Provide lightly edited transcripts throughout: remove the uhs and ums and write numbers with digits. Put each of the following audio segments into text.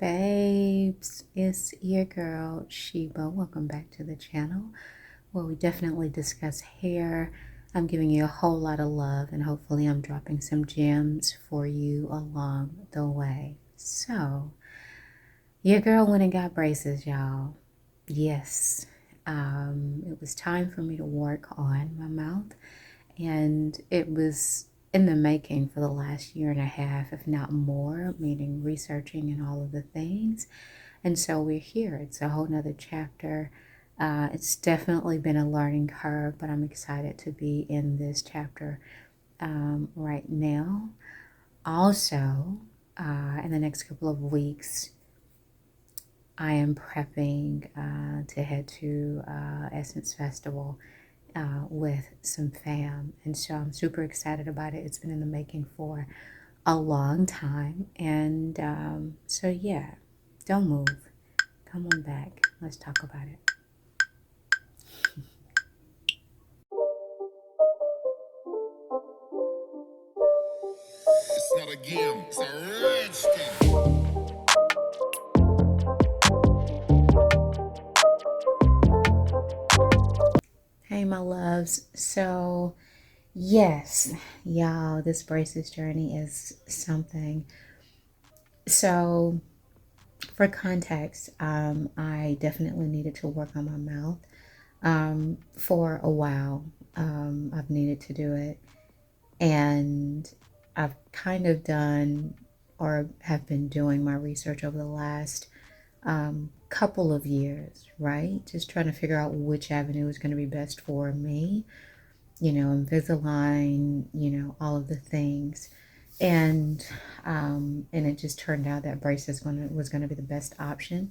Babes, it's your girl Sheba. Welcome back to the channel where we definitely discuss hair. I'm giving you a whole lot of love and hopefully I'm dropping some gems for you along the way. So, your girl went and got braces, y'all. Yes, it was time for me to work on my mouth, and it was in the making for the last year and a half, if not more, meaning researching and all of the things. And so we're here. It's a whole nother chapter. It's definitely been a learning curve, but I'm excited to be in this chapter right now. Also, in the next couple of weeks, I am prepping to head to Essence Festival with some fam. And so I'm super excited about it. It's been in the making for a long time. And so, yeah, don't move. Come on back. Let's talk about it. It's not a game, it's a rich thing. Hey, my loves. So, yes, y'all, this braces journey is something. So, for context, I definitely needed to work on my mouth for a while. I've needed to do it, and I've kind of done or have been doing my research over the last couple of years, right? Just trying to figure out which avenue is going to be best for me, Invisalign, all of the things. And it just turned out that braces was gonna be the best option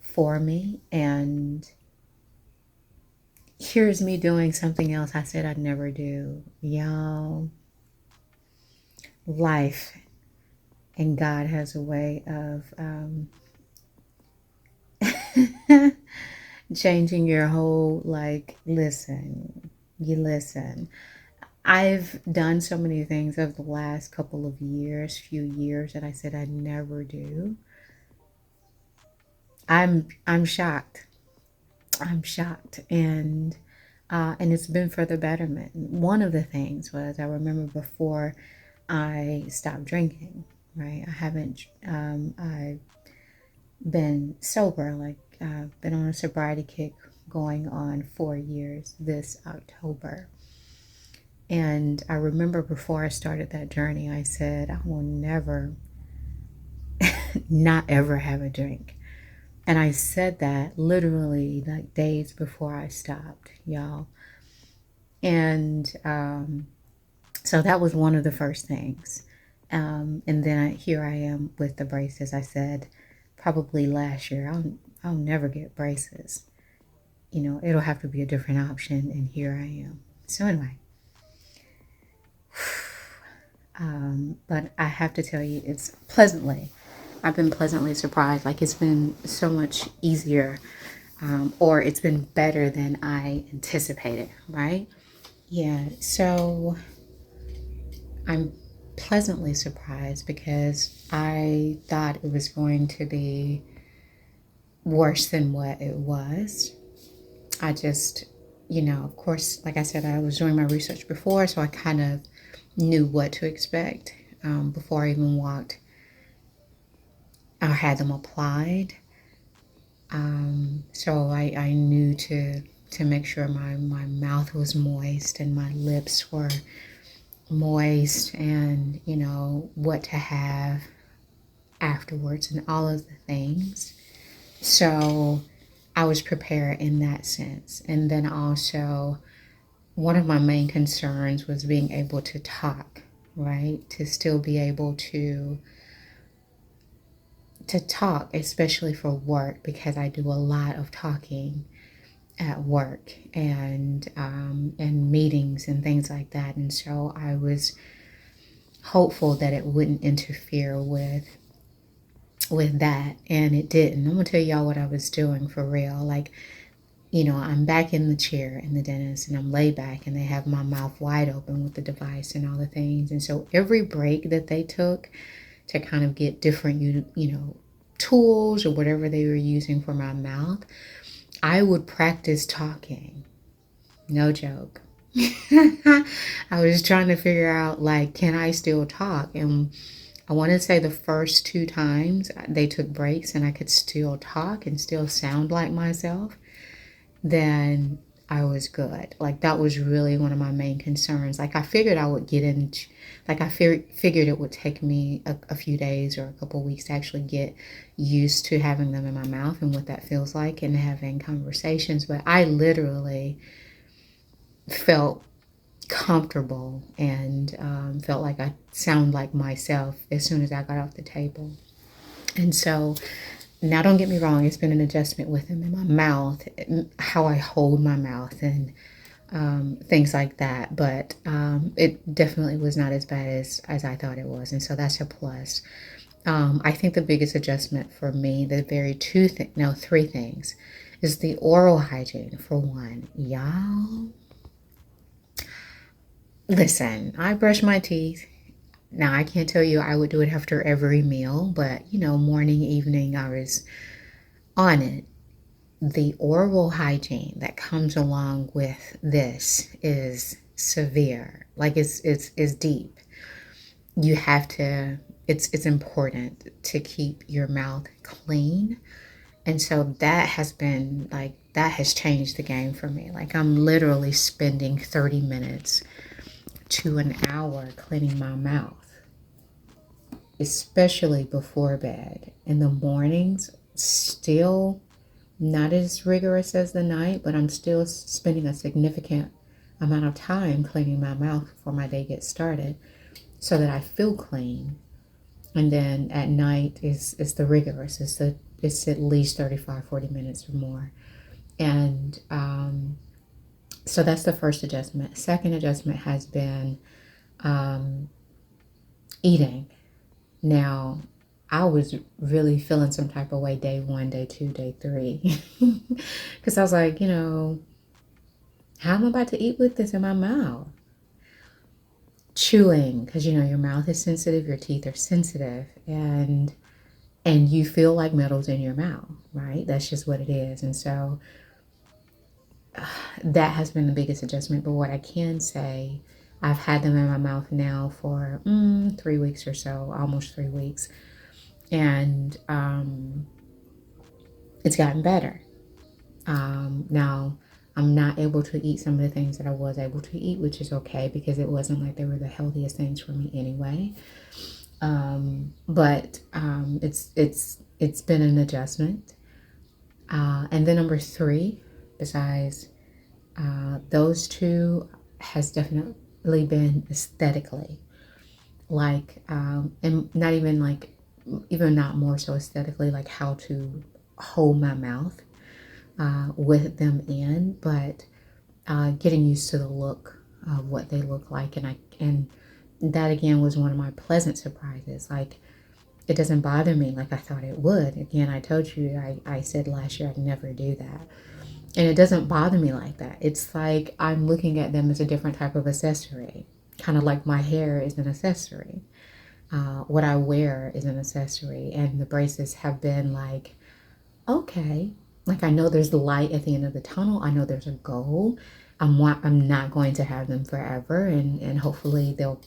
for me. And here's me doing something else I said I'd never do. Y'all, life and God has a way of changing your whole, listen. I've done so many things over the last couple of years, few years, that I said I'd never do. I'm shocked. I'm shocked, and it's been for the betterment. One of the things was, I remember before I stopped drinking, right? I've been sober, been on a sobriety kick going on 4 years this October. And I remember before I started that journey, I said, I will never, not ever have a drink. And I said that literally like days before I stopped, y'all. And so that was one of the first things. And then here I am with the braces. I said probably last year, I'll never get braces. It'll have to be a different option. And here I am. So anyway, but I have to tell you, I've been pleasantly surprised. Like, it's been so much easier, or it's been better than I anticipated, right? Yeah, so I'm pleasantly surprised because I thought it was going to be worse than what it was. I just, of course, like I said, I was doing my research before, so I kind of knew what to expect before I even walked or had them applied. So I knew to make sure my mouth was moist and my lips were moist, and what to have afterwards and all of the things. So I was prepared in that sense. And then also, one of my main concerns was being able to talk, right? To still be able to talk, especially for work, because I do a lot of talking at work and meetings and things like that. And so I was hopeful that it wouldn't interfere with that, and it didn't. I'm gonna tell y'all what I was doing for real. I'm back in the chair in the dentist, and I'm laid back, and they have my mouth wide open with the device and all the things. And so every break that they took to kind of get different tools or whatever they were using for my mouth, I would practice talking. No joke. I was trying to figure out, like, can I still talk? And I want to say the first two times they took breaks and I could still talk and still sound like myself, then I was good. Like, that was really one of my main concerns. Like, I figured I would get into, like, I figured it would take me a few days or a couple of weeks to actually get used to having them in my mouth and what that feels like and having conversations. But I literally felt comfortable and felt like I sound like myself as soon as I got off the table. And so now, don't get me wrong, it's been an adjustment with them in my mouth, how I hold my mouth and things like that. But it definitely was not as bad as I thought it was. And so that's a plus. I think the biggest adjustment for me, the very three things, is the oral hygiene for one. Y'all, listen, I brush my teeth. Now, I can't tell you I would do it after every meal, but morning, evening, I was on it. The oral hygiene that comes along with this is severe. Like, it's deep. You have to, it's important to keep your mouth clean. And so that has been like, that has changed the game for me. Like, I'm literally spending 30 minutes to an hour cleaning my mouth, especially before bed. In the mornings, still not as rigorous as the night, but I'm still spending a significant amount of time cleaning my mouth before my day gets started so that I feel clean. And then at night is the rigorous. It's at least 35-40 minutes or more. And so that's the first adjustment. Second adjustment has been eating. Now, I was really feeling some type of way day one, day two, day three. Because I was like, how am I about to eat with this in my mouth? Chewing, because your mouth is sensitive, your teeth are sensitive, and you feel like metal's in your mouth, right? That's just what it is. And so that has been the biggest adjustment. But what I can say, I've had them in my mouth now for 3 weeks or so, almost 3 weeks. And it's gotten better. Now, I'm not able to eat some of the things that I was able to eat, which is okay because it wasn't like they were the healthiest things for me anyway. But it's been an adjustment. And then number three, besides those two, has definitely been aesthetically. Like, and not even like, even not more so aesthetically, like how to hold my mouth with them in, but getting used to the look of what they look like. And that again was one of my pleasant surprises. Like, it doesn't bother me like I thought it would. Again, I told you, I said last year I'd never do that. And it doesn't bother me like that. It's like I'm looking at them as a different type of accessory. Kind of like my hair is an accessory. What I wear is an accessory. And the braces have been like, okay, like I know there's the light at the end of the tunnel. I know there's a goal. I'm not going to have them forever. And hopefully they'll,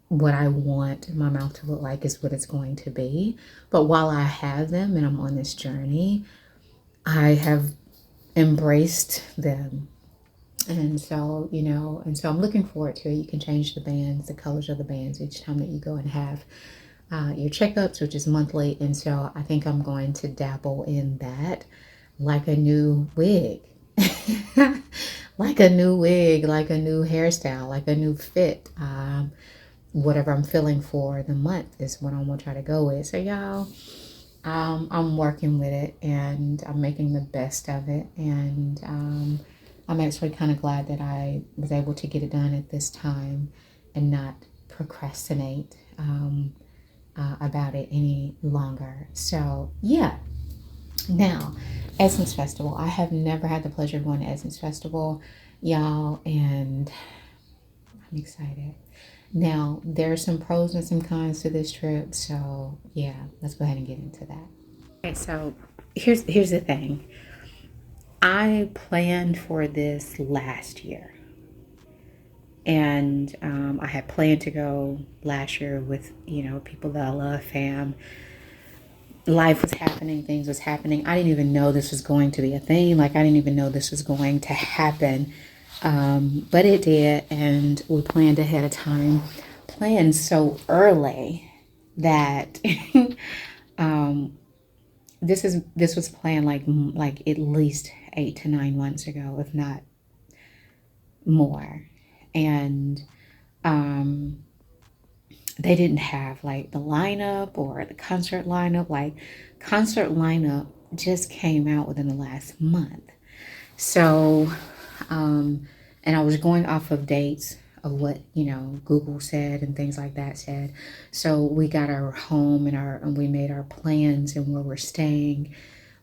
what I want my mouth to look like is what it's going to be. But while I have them and I'm on this journey, I have embraced them. And so, I'm looking forward to it. You can change the bands, the colors of the bands each time that you go and have your checkups, which is monthly. And so I think I'm going to dabble in that like a new wig, like a new wig, like a new hairstyle, like a new fit. Whatever I'm feeling for the month is what I'm going to try to go with. So y'all, I'm working with it and I'm making the best of it. And I'm actually kind of glad that I was able to get it done at this time and not procrastinate about it any longer. So yeah. Now, Essence Festival. I have never had the pleasure of going to Essence Festival, y'all, and I'm excited. Now, there are some pros and some cons to this trip, so yeah, let's go ahead and get into that. Okay, so here's the thing. I planned for this last year, and I had planned to go last year with people that I love, fam. Life was happening, things was happening. I didn't even know this was going to be a thing. Like I didn't even know this was going to happen, but it did, and we planned ahead of time. Planned so early that this was planned like at least 8 to 9 months ago, if not more, and um, they didn't have like the lineup or the concert lineup. Like concert lineup just came out within the last month. So, and I was going off of dates of what Google said and things like that said. So we got our home and we made our plans and where we're staying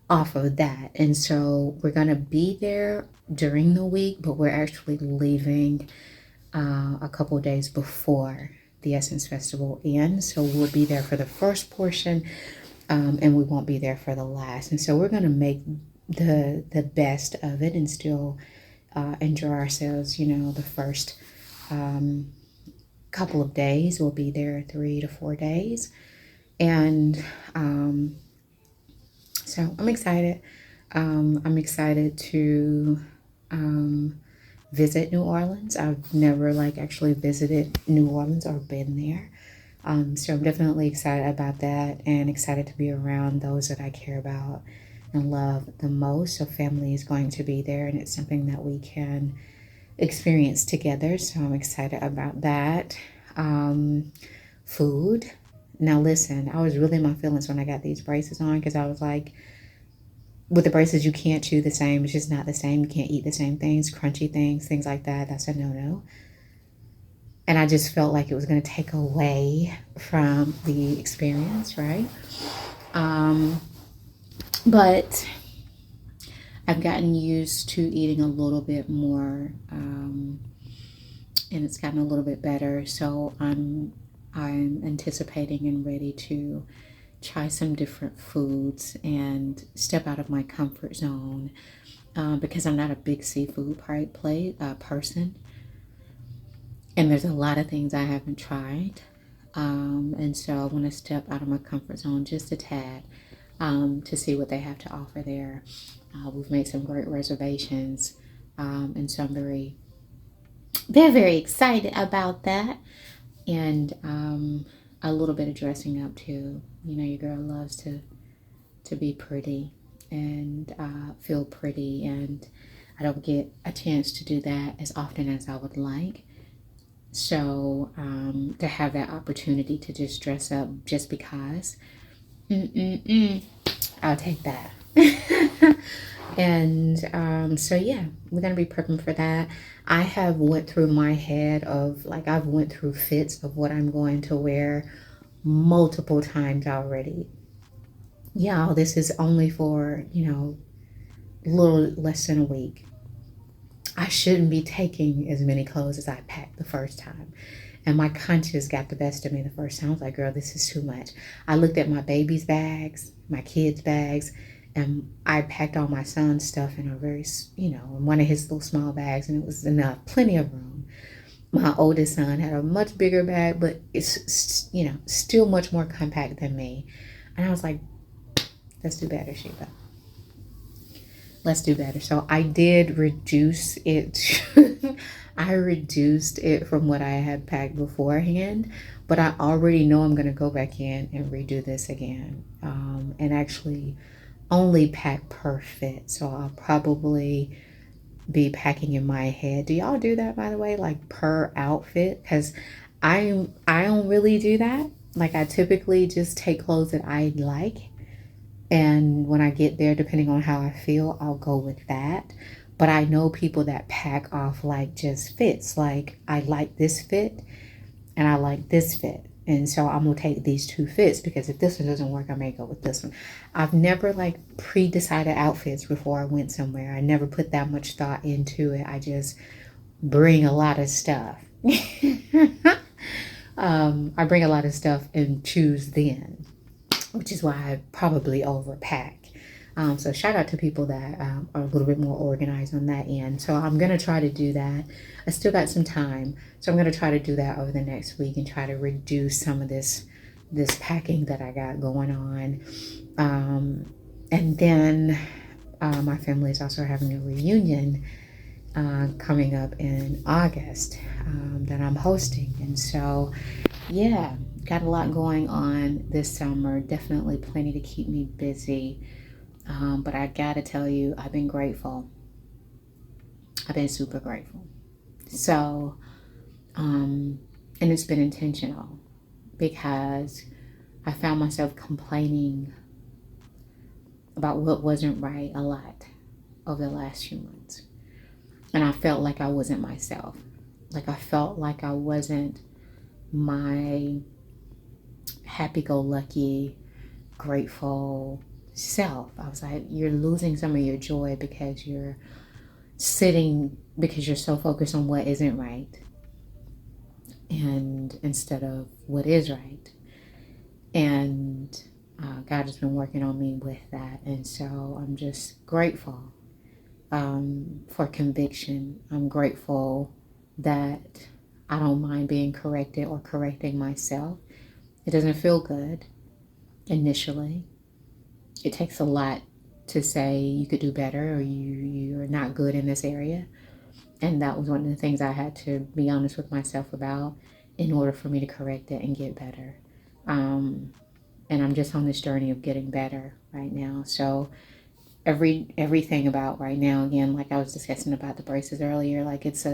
off of that. And so we're gonna be there during the week, but we're actually leaving a couple of days before the Essence Festival ends. So we'll be there for the first portion, and we won't be there for the last. And so we're gonna make the best of it and still enjoy ourselves. The first couple of days we'll be there 3 to 4 days, and so I'm excited. I'm excited to visit New Orleans. I've never like actually visited New Orleans or been there. So I'm definitely excited about that and excited to be around those that I care about and love the most. So family is going to be there and it's something that we can experience together. So I'm excited about that. Food. Now listen, I was really in my feelings when I got these braces on because I was like, with the braces, you can't chew the same. It's just not the same. You can't eat the same things, crunchy things, things like that. That's a no-no. And I just felt like it was going to take away from the experience, right? Um, but I've gotten used to eating a little bit more, and it's gotten a little bit better. So I'm anticipating and ready to try some different foods and step out of my comfort zone, because I'm not a big seafood person, and there's a lot of things I haven't tried, and so I want to step out of my comfort zone just a tad, to see what they have to offer there. We've made some great reservations, and so I'm very excited about that, and a little bit of dressing up too. Your girl loves to be pretty and feel pretty, and I don't get a chance to do that as often as I would like. So to have that opportunity to just dress up just because, I'll take that. And so yeah, we're gonna be prepping for that. I have went through my head of like I've went through fits of what I'm going to wear multiple times already. Yeah, this is only for a little less than a week. I shouldn't be taking as many clothes as I packed the first time. And my conscience got the best of me the first time. I was like, girl, this is too much. I looked at my baby's bags, my kids' bags, and I packed all my son's stuff in a in one of his little small bags, and it was enough, plenty of room. My oldest son had a much bigger bag, but it's still much more compact than me. And I was like, let's do better, Sheba. Let's do better. So I did reduce it. I reduced it from what I had packed beforehand, but I already know I'm going to go back in and redo this again, and actually only pack per fit. So I'll probably be packing in my head. Do y'all do that, by the way, like per outfit? Because I don't really do that. Like I typically just take clothes that I like, and when I get there, depending on how I feel, I'll go with that. But I know people that pack off like just fits. Like I like this fit and I like this fit. And so I'm gonna take these two fits because if this one doesn't work, I may go with this one. I've never like pre-decided outfits before I went somewhere. I never put that much thought into it. I just bring a lot of stuff. I bring a lot of stuff and choose then, which is why I probably overpack. So shout out to people that are a little bit more organized on that end. So I'm going to try to do that. I still got some time. So I'm going to try to do that over the next week and try to reduce some of this packing that I got going on. And then my family is also having a reunion coming up in August that I'm hosting. And so, yeah, got a lot going on this summer. Definitely plenty to keep me busy. But I gotta tell you, I've been grateful. I've been super grateful. So, and it's been intentional because I found myself complaining about what wasn't right a lot over the last few months. And I felt like I wasn't myself. Like I felt like I wasn't my happy go lucky, grateful self. I was like, you're losing some of your joy because you're because you're so focused on what isn't right and instead of what is right. And God has been working on me with that. And so I'm just grateful for conviction. I'm grateful that I don't mind being corrected or correcting myself. It doesn't feel good initially. It takes a lot to say you could do better or you're not good in this area. And that was one of the things I had to be honest with myself about in order for me to correct it and get better. And I'm just on this journey of getting better right now. So everything about right now, again, like I was discussing about the braces earlier, like it's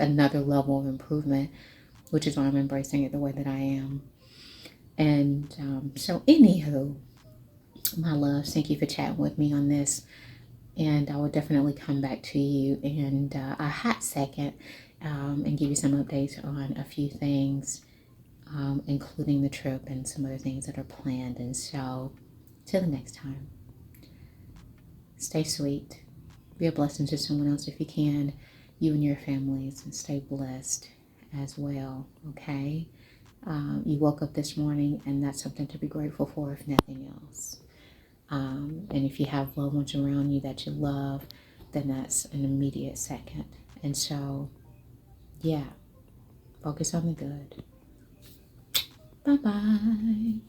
another level of improvement, which is why I'm embracing it the way that I am. And so anywho, my loves, thank you for chatting with me on this. And I will definitely come back to you in a hot second and give you some updates on a few things, including the trip and some other things that are planned. And so, till the next time, stay sweet. Be a blessing to someone else if you can, you and your families, and stay blessed as well, okay? You woke up this morning, and that's something to be grateful for, if nothing else. And if you have loved ones around you that you love, then that's an immediate second. And so, yeah, focus on the good. Bye bye.